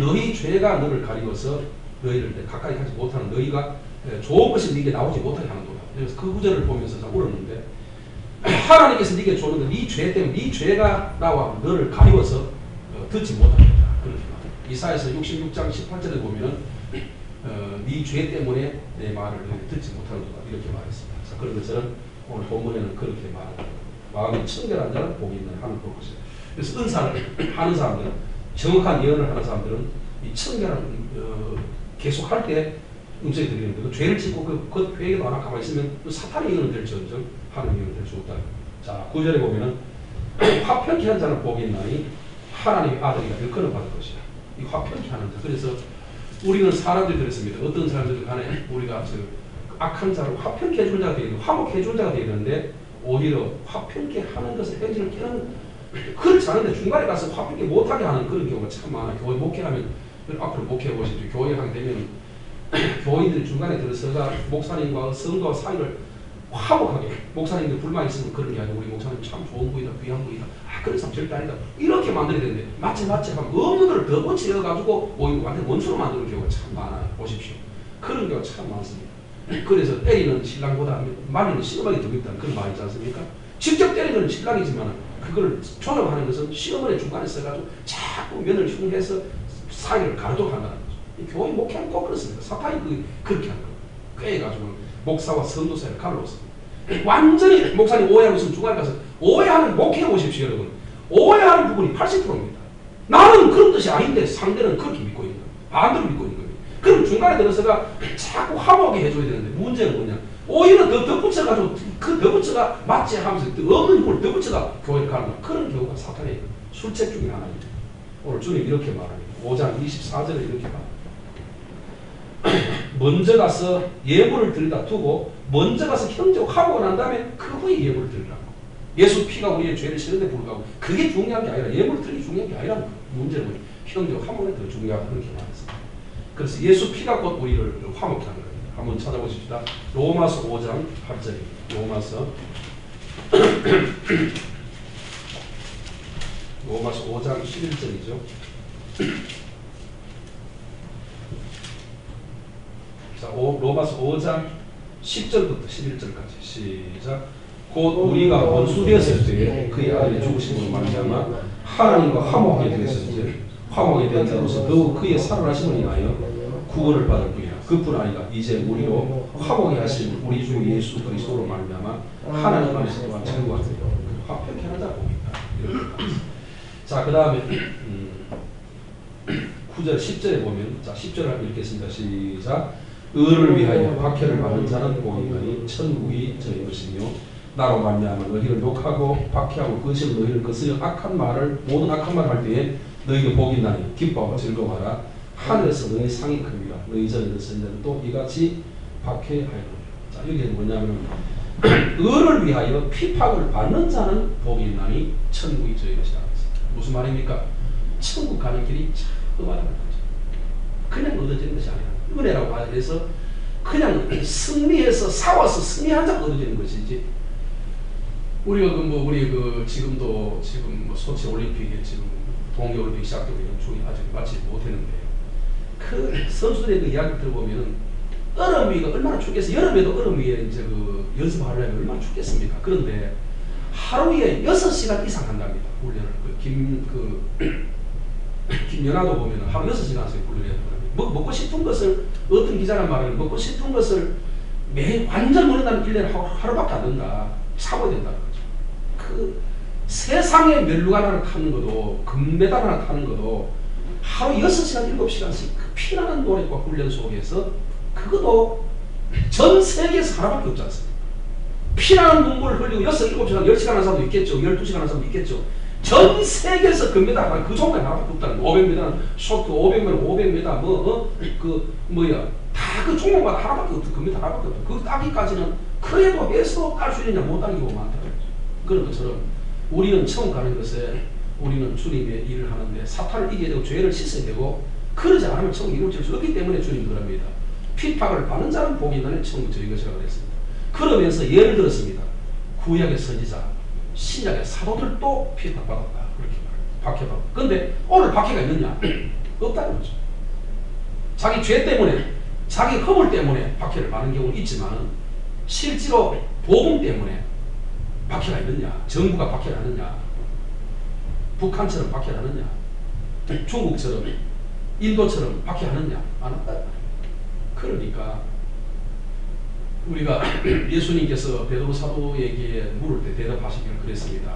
Speaker 1: 너희 죄가 너를 가리워서 너희를 가까이 가지 못하는 너희가 좋은 것이 네게 나오지 못하게 하는도다. 그래서 그 구절을 보면서 참 울었는데 하나님께서 네게 줬는데 네 죄 때문에 네 죄가 나와 너를 가리워서 듣지 못하겠다. 그렇게 말합니다. 이사야서 66장 18절에 보면은 네 죄 때문에 내 말을 듣지 못하는도다. 이렇게 말했습니다. 그런 것처럼 오늘 본문에는 그렇게 말합니다. 마음이 청결한 자는 복이 있는 하는 것이에요. 그래서 은사를 하는 사람들은 정확한 예언을 하는 사람들은 이 청결한 계속할 때 음성이 들리는데 그 죄를 짓고 그 회개도 안 하고 가만히 있으면 사탄의 예언을 될지언정 하나님의 예언을 될 수 없다. 자 9절에 보면은 화평케 한 자는 복이 있나니 하나님의 아들이가 일컬음 받을 것이야. 이 화평케 하는 자. 그래서 우리는 사람들이 그랬습니다. 어떤 사람들 간에 우리가 악한 자를 화평케 해주는 자가 되어야 되고 화목해 주는 자가 되어야 되는데 오히려 화평케 하는 것을 행진을 깨는 그렇지 않은데 중간에 가서 화평케 못하게 하는 그런 경우가 참 많아요. 교회 목회하면 앞으로 목회해 보시죠. 교회 하게 되면 교인들이 중간에 들어서가 목사님과 성도와 사이를 화목하게 목사님들 불만 있으면 그런 게 아니고 우리 목사님 참 좋은 분이다 귀한 분이다 그런 사람 절대 아니다 이렇게 만들어야 되는데 맞지 하면 없는 걸 더 고치어가지고 오히려 완전 원수로 만드는 경우가 참 많아요. 보십시오. 그런 경우가 참 많습니다. 그래서 때리는 신랑보다 말리는 시어머니 더 밉다는 그런 말이지 않습니까? 직접 때리는 건 신랑이지만 그걸 조정하는 것은 시어머니 중간에 써가지고 자꾸 면을 흉해서 사이를 가르도록 한다는 거죠. 교회 목회는 꼭 그렇습니다. 사탄이 그렇게 하는 거예요. 꿰가지고 목사와 성도 사이를 가로놓습니다. 완전히 목사님 오해하고 있으면 중간에 가서 오해하는 목회해 보십시오. 여러분. 오해하는 부분이 80%입니다. 나는 그런 뜻이 아닌데 상대는 그렇게 믿고 있는 거예요. 반대로 믿고 있는 거예요. 그럼 중간에 들어서가 자꾸 화목하게 해줘야 되는데 문제는 뭐냐? 오히려 더 덧붙여가지고 그 덧붙여가 맞지 하면서 없는 힘을 덧붙여가 교회를 가는 그런 경우가 사탄의 술책 중에 하나입니다. 오늘 주님 이렇게 말합니다. 5장 24절에 이렇게 말합니다. 먼저 가서 예물을 드리다 두고 먼저 가서 형제와 화목을 한 다음에 그 후에 예물을 드리라고. 예수 피가 우리의 죄를 씻는데 불구하고 그게 중요한 게 아니라 예물을 드리기 중요한 게 아니라는 거예요. 문제는 형제와 화목이 더 중요하다 그렇게 말했습니다. 그래서 예수 피가 곧 우리를 화목케 하는 겁니다. 한번 찾아보십시다. 로마서 5장 8절입니다. 로마서 5장 11절이죠. 자, 로마서 5장 10절부터 11절까지 시작. 곧 우리가 원수 되었을 때에 그의 아들이 죽으심으로 말미암아 하나님과 화목하게 되었은지 화목에 된 자로서 더욱 그의 살아나심을 인하여 구원을 받을 뿐이라. 그뿐 아니라 이제 우리로 화목에 하신 우리 주 예수 그리스도로 말미암아 하나님 안에서 또한 자유와 화평케 하는 자가 봅니다. 자, 그 다음에 9절 10절에 보면 자 10절을 읽겠습니다. 시작. 의를 위하여 박해를 받는 자는 복이 있나니 천국이 저희 것이며 나로 말미암아 너희를 욕하고 박해하고 거짓 너희를 거스려 모든 악한 말을 할 때에 너희가 복이 있나니 기뻐하고 즐거워하라. 하늘에서 너희 상이 큽니다. 너희 전에 있는 자들도 이같이 박해하였느니라. 자, 여기는 뭐냐면 의를 위하여 핍박을 받는 자는 복이 있나니 천국이 저희 것이다. 무슨 말입니까? 천국 가는 길이 참 험하다는 거죠. 그냥 얻어지는 것이 아니라 은혜라고 해서 그냥 승리해서 싸워서 승리한다고 얻어지는 것이지. 우리가 지금 소치 올림픽에 지금 동계 올림픽 시작되고 이런 중이 아직 마치지 못했는데 그 선수들의 그 이야기 들어보면은 얼음 위가 얼마나 춥겠어요. 여름에도 얼음 위에 이제 그 연습하려면 얼마나 춥겠습니까? 그런데 하루에 6시간 이상 한답니다. 훈련을. 김연아도 보면은 하루 6시간씩 훈련해야 되거든요. 먹고 싶은 것을 어떤 기자가 말하면 먹고 싶은 것을 매일 완전 먹는다는 1년에 하루밖에 안 된다. 사고야 된다는 거죠. 그 세상에 멜루가 하나 타는 것도 금메달 하나 타는 것도 하루 6시간 7시간씩 그 피나는 노력과 훈련 속에서 그것도 전 세계에서 하나밖에 없지 않습니까? 피나는 눈물을 흘리고 6, 7시간, 10시간 하는 사람도 있겠죠. 12시간 하는 사람도 있겠죠. 전 세계에서 금메달 그 종목에 하나밖에 없다는 거야. 500m는 쇼트, 500m, 500m 다 그 종목마다 하나밖에 없어. 금메달 하나밖에 없어. 그 따기까지는 그래도 해서 딸 수 있느냐 못 따기고 많다. 그런 것처럼 우리는 처음 가는 것에 우리는 주님의 일을 하는데 사탄을 이겨야 되고 죄를 씻어야 되고 그러지 않으면 천국 이루어질 수 없기 때문에 주님 그럽니다. 핍박을 받는 자는 복이 있나니 천국 저희 것이라고 그랬습니다. 그러면서 예를 들었습니다. 구약의 선지자, 신약의 사도들도 핍박받았다. 그렇게 말합니다. 박해받았다. 그런데 오늘 박해가 있느냐? 없다는 거죠. 자기 죄 때문에, 자기 허물 때문에 박해를 받는 경우는 있지만 실제로 복음 때문에 박해가 있느냐? 정부가 박해를 하느냐? 북한처럼 박해를 하느냐? 중국처럼, 인도처럼 박해하느냐? 안 한다. 그러니까 우리가 예수님께서 베드로 사도에게 물을 때 대답하시기를 그랬습니다.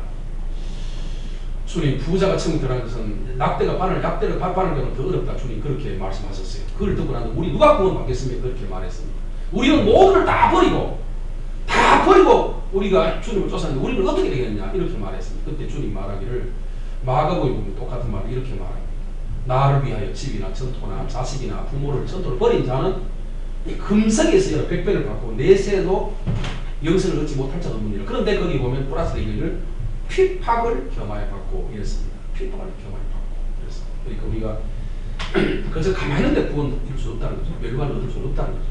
Speaker 1: 주님, 부자가 천국 들어가는 것은 약대가 바늘 경우는 더 어렵다. 주님 그렇게 말씀하셨어요. 그걸 듣고 나서 우리 누가 구원받겠습니까? 그렇게 말했습니다. 우리는 모든 걸 다 버리고 우리가 주님을 쫓았는데 우리는 어떻게 되겠냐? 이렇게 말했습니다. 그때 주님 말하기를 마가복음에 보면 똑같은 말을 이렇게 말합니다. 나를 위하여 집이나 전토나 자식이나 부모를 전토를 버린 자는 금성에서 백배를 받고 내세도 영생을 얻지 못할 자가 없느니라. 그런데 거기 보면 플러스 얘기를 핍박을 겸하여 받고 이랬습니다. 핍박을 겸하여 받고 그랬습니다. 그러니까 우리가 그저 가만히 있는데 구원 얻을 수 없다는 거죠. 멸관을 얻을 수 없다는 거죠.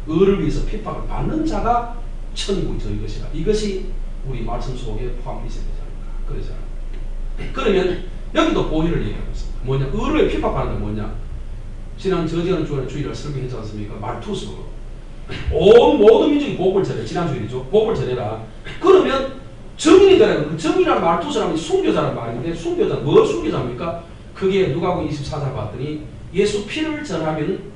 Speaker 1: 의를 위해서 핍박을 받는 자가 천국이 저희 것이라. 이것이 우리 말씀 속에 포함되어 있어야 되지 않을까. 그러지 않을까. 그러면 여기도 보혈을 얘기하고 있습니다. 뭐냐? 의를 핍박하는 건 뭐냐? 지난 저지하는 주일을 설명했지 않습니까? 말투수. 모든 민족이 복을 전해. 지난 주일이죠. 복을 전해라. 그러면 정인이 되라. 그 정인이라는 말투수라면 순교자라는 말인데 순교자 뭘 순교자입니까? 그게 누가복음 24장 봤더니 예수 피를 전하면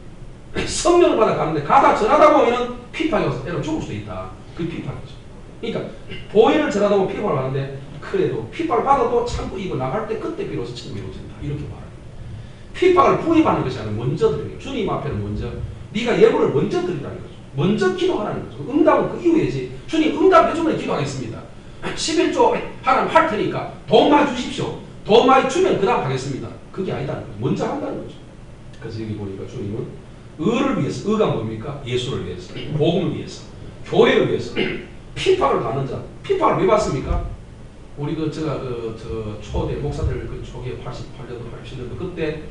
Speaker 1: 성령을 받아 가는데 가다 전하다 보면 핍박이 와서 때로 죽을 수도 있다. 그 핍박이죠. 그러니까 보혈을 전하다 보면 핍박을 하는데 그래도 핍박을 받아도 참고 이거 나갈 때 그때 비로소 천국이 이루어진다. 이렇게 말합니다. 핍박을 부입하는 것이 아니라 먼저 드리는 거예요. 주님 앞에는 먼저 네가 예물을 먼저 드리라는 거죠. 먼저 기도하라는 거죠. 응답은 그 이후에지. 주님 응답해 주면 기도하겠습니다. 11조 하나님 할 테니까 돈 많이 주십시오. 돈 많이 주면 그 다음 하겠습니다. 그게 아니다는 거죠. 먼저 한다는 거죠. 그래서 여기 보니까 주님은 의를 위해서, 의가 뭡니까? 예수를 위해서, 복음을 위해서, 교회를 위해서 핍박을 받는 자. 핍박을 왜 받습니까? 우리 제가 초대 목사들 초기에 88년도 87년도 그때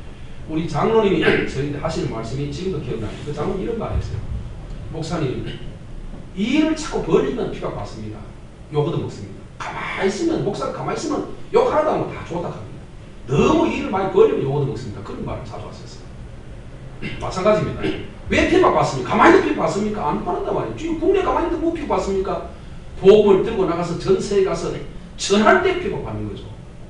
Speaker 1: 우리 장로님이 저희한테 하시는 말씀이 지금도 기억나요. 그 장로님 이런 말 했어요. 목사님, 이 일을 자꾸 벌리면 핍박 받습니다. 욕 얻어먹습니다. 가만히 있으면, 목사가 가만히 있으면 욕 하나도 안 하고 다 좋다 합니다. 너무 이 일을 많이 벌리면 욕 얻어먹습니다. 그런 말을 자주 하셨어요. 마찬가지입니다. 왜 핍박 받습니까? 가만히 있는 핍박 받습니까? 안 받는단 말이에요. 지금 국내 가만히 있는 뭐 핍박 받습니까? 복음을 들고 나가서 전세에 가서 전할 때 핍박 받는 거죠.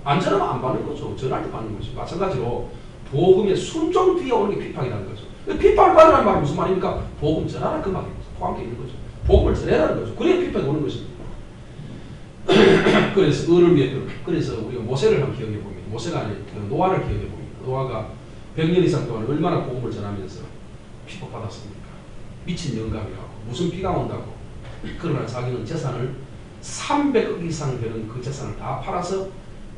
Speaker 1: 안 전하면 안 받는 거죠. 전할 때 받는 거죠. 마찬가지로 복음의 순종 뒤에 오는 게 핍박이라는 거죠. 핍박을 받으라는 말은 무슨 말입니까? 복음 전하라 그 말입니다. 포함되어 있는 거죠. 복음을 전해라는 거죠. 그래야 핍박이 오는 것입니다. 그래서 의를 위해 그래서 우리가 모세를 한번 기억해 봅니다. 모세가 아니라 노아를 기억해 봅니다. 노아가 100년 이상 동안 얼마나 복음을 전하면서 핍박받았습니까? 미친 영감이라고 무슨 비가 온다고. 그러나 자기는 재산을 300억 이상 되는 그 재산을 다 팔아서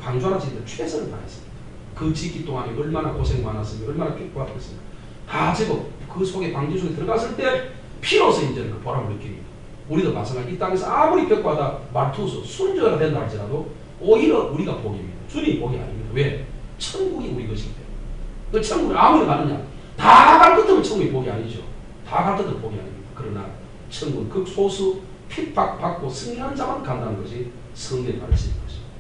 Speaker 1: 방주 하나 짓는데 최선을 다했습니다. 그 짓기 동안에 얼마나 고생 많았으며 얼마나 핍박받았습니까? 다 제법 그 속에 방주 속에 들어갔을 때 피로서 이제 그 보람을 느낍니다. 우리도 마찬가지. 이 땅에서 아무리 벽과다 말투수 순조가 된다 할지라도 오히려 우리가 복입니다. 주님이 복이 아닙니다. 왜? 천국이 우리 것이기 때문에. 그 천국을 아무리 가느냐? 다 갈 것 같으면 천국이 복이 아니죠. 다 갈 것 같으면 복이 아닙니다. 그러나 천국은 극소수 핍박받고 승리한 자만 간다는 것이 성경의 가르침인 것입니다.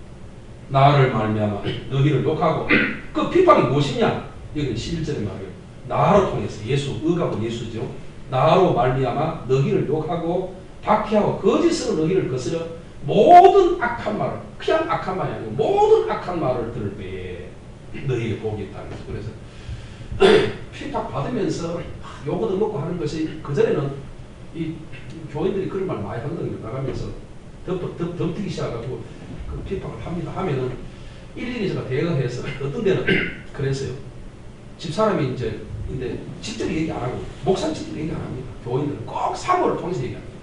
Speaker 1: 나를 말미암아 너희를 욕하고 그 핍박이 무엇이냐? 여기는 11절의 말이에요. 나로 통해서 예수, 의가 예수죠. 나로 말미암아 너희를 욕하고 박해하고 거짓으로 너희를 거스려 모든 악한 말을, 그냥 악한 말이 아니고 모든 악한 말을 들을 때에 너희에게 복이 있다는 거죠. 그래서 핍박 받으면서 욕 얻어먹고 하는 것이 그전에는 이 교인들이 그런 말 많이 하거든요. 나가면서 덤뜨기 시작해가지고 그 핍박을 합니다. 하면은 일일이 제가 대응해서 어떤 데는 그랬어요. 집사람이 이제 근데 직접 얘기 안 하고 목사님 직접 얘기 안 합니다. 교인들은 꼭 사모를 통해서 얘기합니다.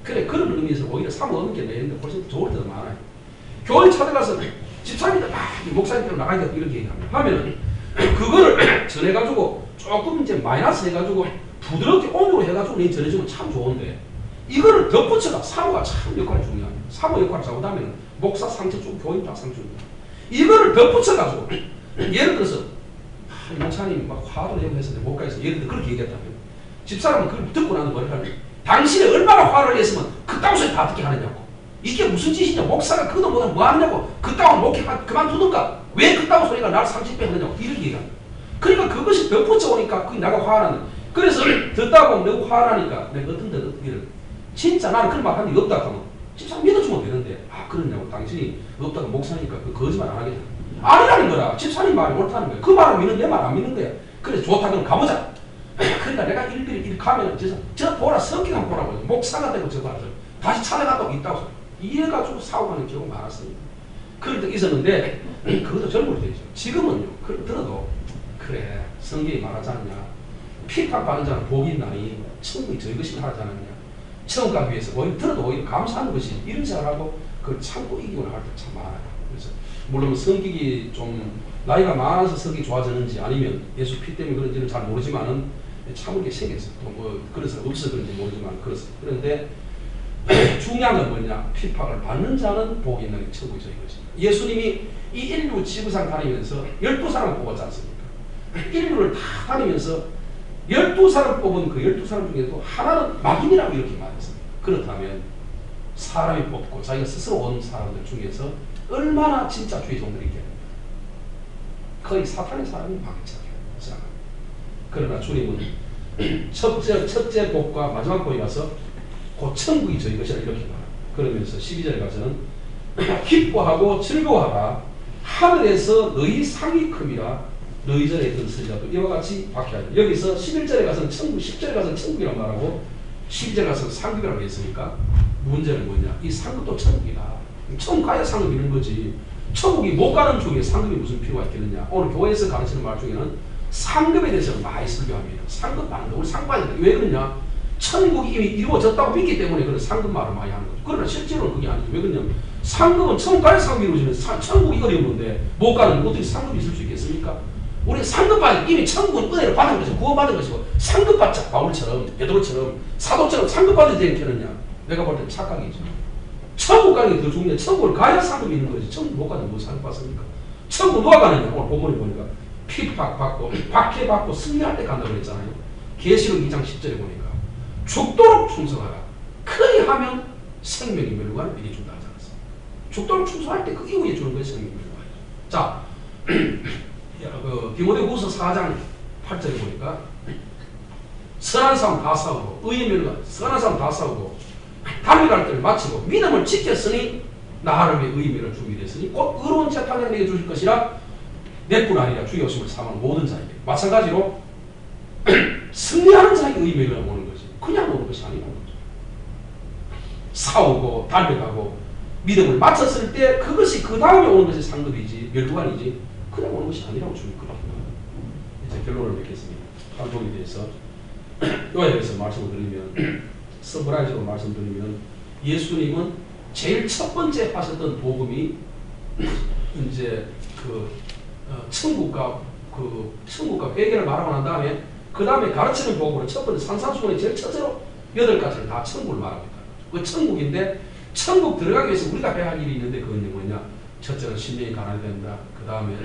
Speaker 1: 그래 그런 의미에서 오히려 사모 얻는 게 내는데 훨씬 좋을 때도 많아요. 교인 찾아가서 집사님들 막 목사님들 나가니까 이렇게 얘기합니다. 하면은 그거를 전해가지고 조금 이제 마이너스 해가지고 부드럽게 온유로 해가지고 내 전해주면 참 좋은데 이거를 덧붙여가 사모가 참 역할이 중요합니다. 사모 역할을 잘못하면 목사 상처 좀 교인장 상처입니다. 이거를 덧붙여가지고 예를 들어서 목사님 막 화도 내고 해서 못 가서 예를 들어 그렇게 얘기했다면 집사람은 그걸 듣고 나는 뭐를 하냐 당신이 얼마나 화를 냈으면 그따위 소리 다 듣게 하느냐고 이게 무슨 짓이냐 목사가 그것도 못하면 뭐 하느냐고 그따위 목회 그만두든가 왜 그따위 소리가 나를 상처입게 하느냐고 이렇게 얘기합니다. 그러니까 그것이 덧붙여 오니까 그게 내가 화나는 그래서 듣다 보면 너무 화나니까 내가 어떤 데는 진짜 나는 그런 말 한 적이 없다 하면 집사람 믿어주면 되는데 아 그러냐고 당신이 없다고 목사니까 그 거짓말 안 하겠다 아니라는 거라 집사님 말이 옳다는 거야 그 말을 믿는 내 말 안 믿는 거야 그래서 좋다 그럼 가보자 그러니까 내가 일일이 가면 저 보라 성경 한번 보라고 목사가 되고 저 봐라 다시 찾아갔다고 있다고 이래가지고 사고하는 경우가 많았습니다. 그럴 때 있었는데 그것도 젊을 때죠. 지금은요 들어도 그래 성경이 말하지 않냐 핍박받는 자는 복이 있나니 천국이 저희 것이 하지 않았냐 천국 가기 위해서 오히려 들어도 오히려 감사하는 것이 이런 생각하고 그걸 참고 이기고 할 때 참 많아요. 그래서 물론 성격이 좀 나이가 많아서 성격이 좋아졌는지 아니면 예수 피 때문에 그런지는 잘 모르지만은 참을 게 생겼어요. 뭐 그래서 없어 그런지 모르지만 그렇습니다. 그런데 중요한 건 뭐냐 핍박을 받는 자는 복이 있는 게 천국이 저희 것입니다. 예수님이 이 인류 지구상 다니면서 12사람을 뽑았지 않습니까? 인류를 다 다니면서 12사람 뽑은 그 12사람 중에도 하나는 막인이라고 이렇게 말했습니다. 그렇다면 사람이 뽑고 자기가 스스로 온 사람들 중에서 얼마나 진짜 주의 종들이 있겠는가. 거의 사탄의 사람이 막이잖아요. 그러나 주님은 첫째 복과 마지막 복에 가서 곧 천국이 저희 것이라 이렇게 말합니다. 그러면서 12절에 가서는 기뻐하고 즐거워하라 하늘에서 너희 상이 큼이라 너희 전에 있던 선지자도 이와 같이 박해하라. 여기서 11절에 가서는 천국, 10절에 가서는 천국이라고 말하고 12절에 가서는 상급이라고 했으니까 문제는 뭐냐 이 상급도 천국이다. 천국 가야 상급이 있는 거지 천국이 못 가는 중에 상급이 무슨 필요가 있겠느냐. 오늘 교회에서 가르치는 말 중에는 상급에 대해서 많이 설교합니다. 상급 받는다. 우리 상급 받는다. 왜 그러냐 천국이 이미 이루어졌다고 믿기 때문에 그런 상급 말을 많이 하는 거죠. 그러나 실제로는 그게 아니죠. 왜 그러냐면 상급은 천국 가야 상급이 이루어지는 천국이 어려운데 못 가는 어떻게 상급이 있을 수 있겠습니까? 우리 상급받은 이미 천국은 은혜를 받은 것이고 구원받은 것이고 상급받자 바울처럼 베드로처럼 사도처럼 상급받을 때 이렇게 하느냐 내가 볼 때 착각이죠. 천국 가는 게 더 중요해. 천국을 가야 상급이 있는 거지 천국 못 가면 뭐 상급받습니까? 천국 누가 가느냐 오늘 본문에 보니까 핍박받고 박해받고 승리할 때 간다고 그랬잖아요. 계시록 2장 10절에 보니까 죽도록 충성하라 그리하면 생명이 멸류관을 미리 준다 하지 않았어요. 죽도록 충성할 때 그 이후에 주는 것이 생명이 멸류관이죠. 자 디모데후서 4장 8절에 보니까 선한 사람 다 싸우고 의의 멸류관 선한 사람 다 싸우고 담임할 때를 마치고 믿음을 지켰으니 나를 위해 의미를 준비됐으니 곧 의로운 재판을 내게 주실 것이라 내 뿐 아니라 주의 오심을 사모하는 모든 자에게 마찬가지로 승리하는 자에게 의미를 오는 거지 그냥 오는 것이 아니고 싸우고 달려가고 믿음을 마쳤을 때 그것이 그 다음에 오는 것이 상급이지 멸류관이지 그냥 오는 것이 아니라고 주님 그렇게 이제 결론을 맺겠습니다. 한복에 대해서 요에 대해서 말씀을 드리면 서브라이즈로 말씀드리면 예수님은 제일 첫 번째 하셨던 복음이 이제 천국과 회개를 말하고 난 다음에 그 다음에 가르치는 복음으로 첫 번째 산상수훈의 제일 첫째로 8가지를 다 천국을 말합니다. 그 천국인데 천국 들어가기 위해서 우리가 해야 할 일이 있는데 그건 뭐냐 첫째는 심령이 가난해야 된다. 그 다음에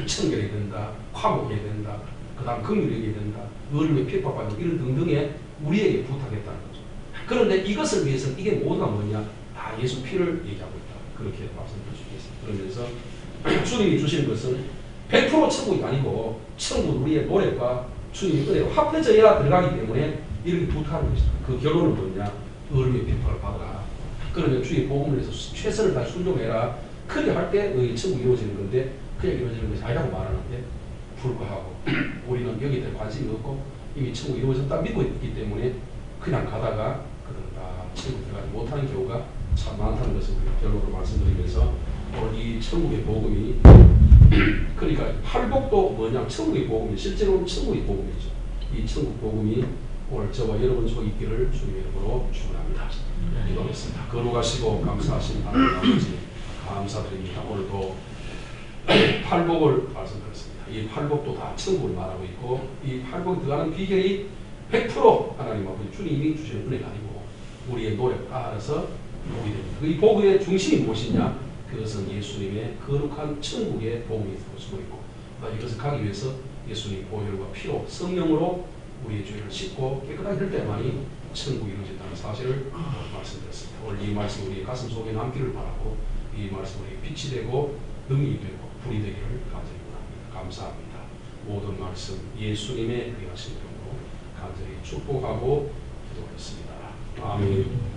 Speaker 1: 청결해야 된다. 화목해야 된다. 그 다음 긍휼해야 된다. 의를 핍박받는 이런 등등의 우리에게 부탁했다는 거죠. 그런데 이것을 위해서는 이게 모두가 뭐냐 다 예수 피를 얘기하고 있다. 그렇게 말씀드릴 수 있겠습니다. 그러면서 주님이 주시는 것은 100% 천국이 아니고 천국은 우리의 노력과 주님의 은혜로 합해져야 들어가기 때문에 이렇게 부탁하는 것이다. 그 결론은 뭐냐 의를 핍박을 받아라. 그러면 주의 복음을 위해서 최선을 다해 순종해라. 그리 할 때 너희 천국이 이루어지는 건데 그냥 이루어지는 것이 아니라고 말하는데 불구하고 우리는 여기에 대해 관심이 없고 이미 천국이 이루어졌다 믿고 있기 때문에 그냥 가다가 천국 들어가지 못하는 경우가 참 많다는 것을 결론으로 말씀드리면서 오늘 이 천국의 복음이 그러니까 팔복도 뭐냐 천국의 복음이 실제로는 천국의 복음이죠. 이 천국 복음이 오늘 저와 여러분 속에 있기를 주님의 이름으로 축원합니다. 기도하겠습니다. 거룩하시고 감사하신 하나님 아버지 감사드립니다. 오늘도 팔복을 말씀드렸습니다. 이 팔복도 다 천국을 말하고 있고 이 팔복에 들어가는 비결이 100% 하나님 아버지 주님이 주시는 은혜가 아니고 우리의 노력 따라서 복이 됩니다. 이 복의 중심이 무엇이냐? 그것은 예수님의 거룩한 천국의 복음이 숨어 있고 이것을 가기 위해서 예수님 보혈과 피로 성령으로 우리의 죄를 씻고 깨끗하게 할 때만이 천국이 이루어진다는 사실을 말씀드렸습니다. 오늘 이 말씀 우리의 가슴 속에 남기를 바라고 이 말씀 우리의 빛이 되고 능력이 되고 불이 되기를 간절히 원합니다. 감사합니다. 모든 말씀 예수님의 귀하신 이름으로 간절히 축복하고 기도하겠습니다. 아멘.